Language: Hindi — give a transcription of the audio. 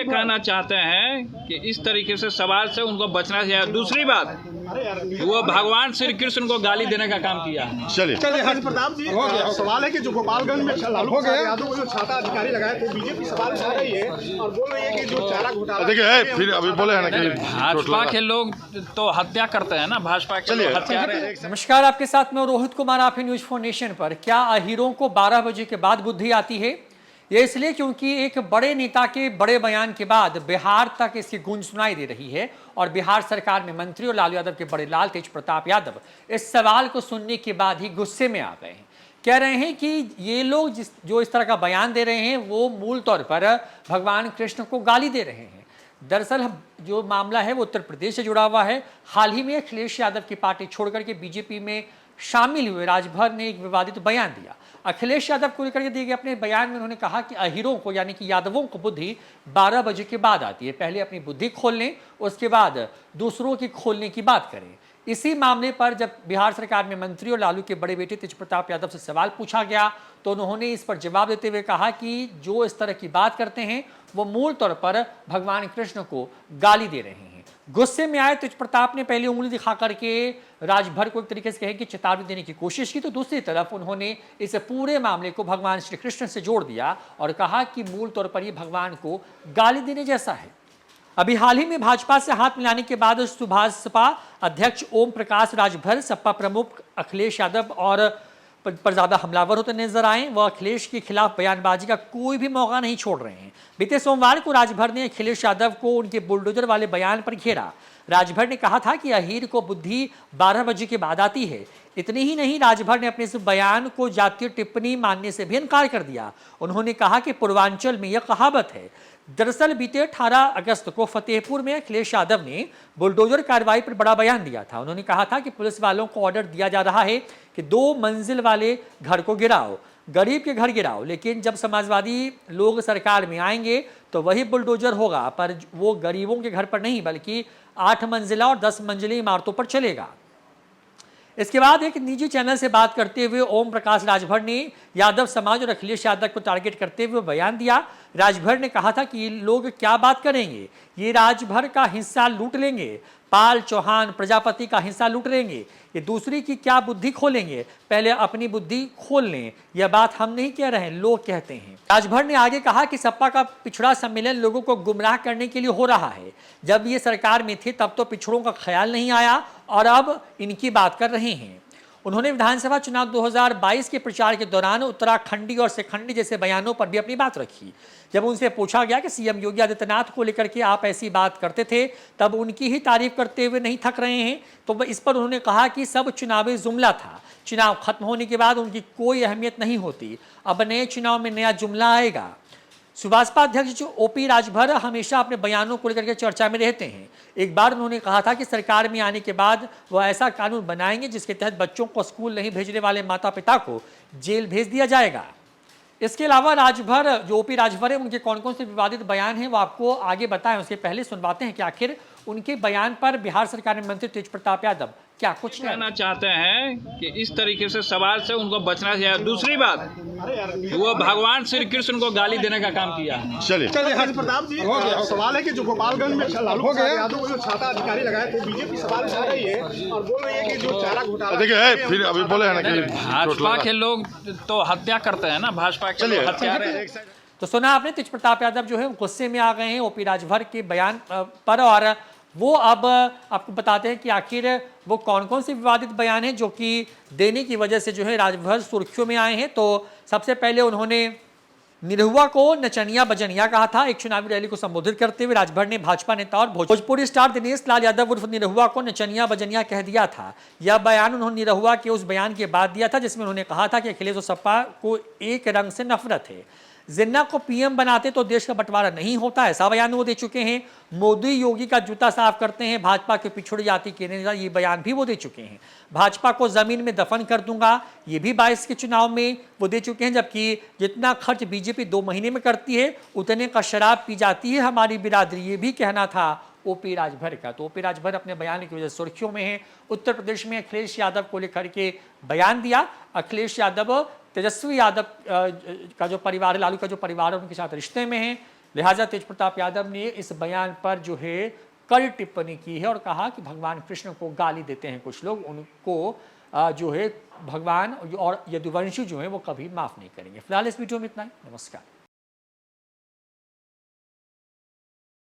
कहना चाहते हैं कि इस तरीके से सवाल से उनको बचना चाहिए। दूसरी बात, वो भगवान श्री कृष्ण को गाली देने का काम किया है। चलिए हरि प्रताप जी, सवाल है कि जो गोपालगंज में लालू प्रसाद यादव को जो छाता अधिकारी लगाए थे, बीजेपी सवाल उठा रही है और बोल रही है कि जो चारा घोटाला देखिए फिर अभी बोले हैं ना कि भाजपा के लोग तो हत्या करते हैं ना, भाजपा के लोग हत्या। नमस्कार, आपके साथ मैं रोहित कुमार, आप न्यूज फॉर नेशन पर। क्या अहीरों को 12 बजे के बाद बुद्धि आती है? ये इसलिए क्योंकि एक बड़े नेता के बड़े बयान के बाद बिहार तक इसकी गूंज सुनाई दे रही है और बिहार सरकार में मंत्री और लालू यादव के बड़े लाल तेज प्रताप यादव इस सवाल को सुनने के बाद ही गुस्से में आ गए हैं। कह रहे हैं कि ये लोग जो इस तरह का बयान दे रहे हैं वो मूल तौर पर भगवान कृष्ण को गाली दे रहे हैं। दरअसल जो मामला है वो उत्तर प्रदेश से जुड़ा हुआ है। हाल ही में अखिलेश यादव की पार्टी छोड़कर के बीजेपी में शामिल हुए राजभर ने एक विवादित बयान दिया। अखिलेश यादव को लेकर के दिए गए अपने बयान में उन्होंने कहा कि अहीरों को यानी कि यादवों को बुद्धि 12 बजे के बाद आती है। पहले अपनी बुद्धि खोल लें, उसके बाद दूसरों की खोलने की बात करें। इसी मामले पर जब बिहार सरकार में मंत्री और लालू के बड़े बेटे तेज प्रताप यादव से सवाल पूछा गया तो उन्होंने इस पर जवाब देते हुए कहा कि जो इस तरह की बात करते हैं वो मूल तौर पर भगवान कृष्ण को गाली दे रहे हैं। गुस्से में आए तेज प्रताप ने पहले उंगली दिखा करके राजभर को एक तरीके से कहे कि चेतावनी देने की कोशिश की, तो दूसरी तरफ उन्होंने इस पूरे मामले को भगवान श्री कृष्ण से जोड़ दिया और कहा कि मूल तौर पर ये भगवान को गाली देने जैसा है। अभी हाल ही में भाजपा से हाथ मिलाने के बाद सुभाषपा अध्यक्ष ओम प्रकाश राजभर, सपा प्रमुख अखिलेश यादव और पर ज्यादा हमलावर होते नजर आए। वह अखिलेश के खिलाफ बयानबाजी का कोई भी मौका नहीं छोड़ रहे हैं। बीते सोमवार को राजभर ने अखिलेश यादव को उनके बुलडोजर वाले बयान पर घेरा। राजभर ने कहा था कि अहीर को बुद्धि 12 बजे के बाद आती है। इतनी ही नहीं, राजभर ने अपने इस बयान को जातीय टिप्पणी मानने से भी इनकार कर दिया। उन्होंने कहा कि पूर्वांचल में यह कहावत है। दरअसल बीते 18 अगस्त को फतेहपुर में अखिलेश यादव ने बुलडोजर कार्रवाई पर बड़ा बयान दिया था। उन्होंने कहा था कि पुलिस वालों को ऑर्डर दिया जा रहा है कि 2 मंजिल वाले घर को गिराओ, गरीब के घर गिराओ, लेकिन जब समाजवादी लोग सरकार में आएंगे तो वही बुलडोजर होगा, पर वो गरीबों के घर पर नहीं बल्कि 8 मंजिला और 10 मंजिली इमारतों पर चलेगा। इसके बाद एक निजी चैनल से बात करते हुए ओम प्रकाश राजभर ने यादव समाज और अखिलेश यादव को टारगेट करते हुए बयान दिया। राजभर ने कहा था कि ये लोग क्या बात करेंगे, ये राजभर का हिस्सा लूट लेंगे, पाल चौहान प्रजापति का हिस्सा लूट लेंगे, ये दूसरी की क्या बुद्धि खोलेंगे, पहले अपनी बुद्धि खोल लें। यह बात हम नहीं कह रहे हैं, लोग कहते हैं। राजभर ने आगे कहा कि सपा का पिछड़ा सम्मेलन लोगों को गुमराह करने के लिए हो रहा है। जब ये सरकार में थे तब तो पिछड़ों का ख्याल नहीं आया और अब इनकी बात कर रहे हैं। उन्होंने विधानसभा चुनाव 2022 के प्रचार के दौरान उत्तराखंडी और शेखंडी जैसे बयानों पर भी अपनी बात रखी। जब उनसे पूछा गया कि सीएम योगी आदित्यनाथ को लेकर के आप ऐसी बात करते थे तब उनकी ही तारीफ करते हुए नहीं थक रहे हैं, तो इस पर उन्होंने कहा कि सब चुनावी जुमला था, चुनाव खत्म होने के बाद उनकी कोई अहमियत नहीं होती, अब नए चुनाव में नया जुमला आएगा। सुभाषपा अध्यक्ष ओपी राजभर हमेशा अपने बयानों को लेकर के चर्चा में रहते हैं। एक बार उन्होंने कहा था कि सरकार में आने के बाद वह ऐसा कानून बनाएंगे जिसके तहत बच्चों को स्कूल नहीं भेजने वाले माता पिता को जेल भेज दिया जाएगा। इसके अलावा राजभर जो ओपी राजभर है उनके कौन कौन से विवादित बयान हैं वो आपको आगे बताएं, उसके पहले सुनवाते हैं कि आखिर उनके बयान पर बिहार सरकार में मंत्री तेज प्रताप यादव क्या कुछ कहना चाहते हैं कि इस तरीके से सवाल से उनको बचना चाहिए। दूसरी बात, वो भगवान श्री कृष्ण को गाली देने का काम किया है। चलिए हरि प्रताप जी, सवाल है कि जो गोपालगंज में लालू प्रसाद यादव को जो छाता अधिकारी लगाए थे, बीजेपी सवाल उठा रही है और बोल रही है कि जो चारा घोटाला। देखिए फिर अभी बोले हैं ना कि भाजपा के लोग तो हत्या करते हैं ना, भाजपा के लोग हत्या। तो सुना आपने, तेज प्रताप यादव जो है गुस्से में आ गए हैं ओपी राजभर के बयान पर और वो अब आपको बताते हैं कि आखिर वो कौन कौन से विवादित बयान हैं जो कि देने की वजह से जो है राजभर सुर्खियों में आए हैं। तो सबसे पहले उन्होंने निरहुआ को नचनिया बजनिया कहा था। एक चुनावी रैली को संबोधित करते हुए राजभर ने भाजपा नेता और भोजपुरी स्टार दिनेश लाल यादव उर्फ निरहुआ को नचनिया बजनिया कह दिया था। यह बयान उन्होंने निरहुआ के उस बयान के बाद दिया था जिसमें उन्होंने कहा था कि अखिलेश और सपा को एक रंग से नफरत है। जिन्ना को पीएम बनाते तो देश का बंटवारा नहीं होता, ऐसा बयान वो दे चुके हैं। मोदी योगी का जूता साफ करते हैं, भाजपा के पिछड़ी जाति के नेता, ये बयान भी वो दे चुके हैं। भाजपा को जमीन में दफन कर दूंगा, ये भी 22 के चुनाव में वो दे चुके हैं। जबकि जितना खर्च बीजेपी 2 महीने में करती है उतने का शराब पी जाती है हमारी बिरादरी, ये भी कहना था ओपी राजभर का। तो ओपी राजभर अपने बयान की वजह से सुर्खियों में है। उत्तर प्रदेश में अखिलेश यादव को लेकर के बयान दिया। अखिलेश यादव तेजस्वी यादव का जो परिवार है, लालू का जो परिवार है, उनके साथ रिश्ते में है। लिहाजा तेज प्रताप यादव ने इस बयान पर जो है कड़ी टिप्पणी की है और कहा कि भगवान कृष्ण को गाली देते हैं कुछ लोग, उनको जो है भगवान और यदुवंशी जो है वो कभी माफ नहीं करेंगे। फिलहाल इस वीडियो में इतना ही। नमस्कार।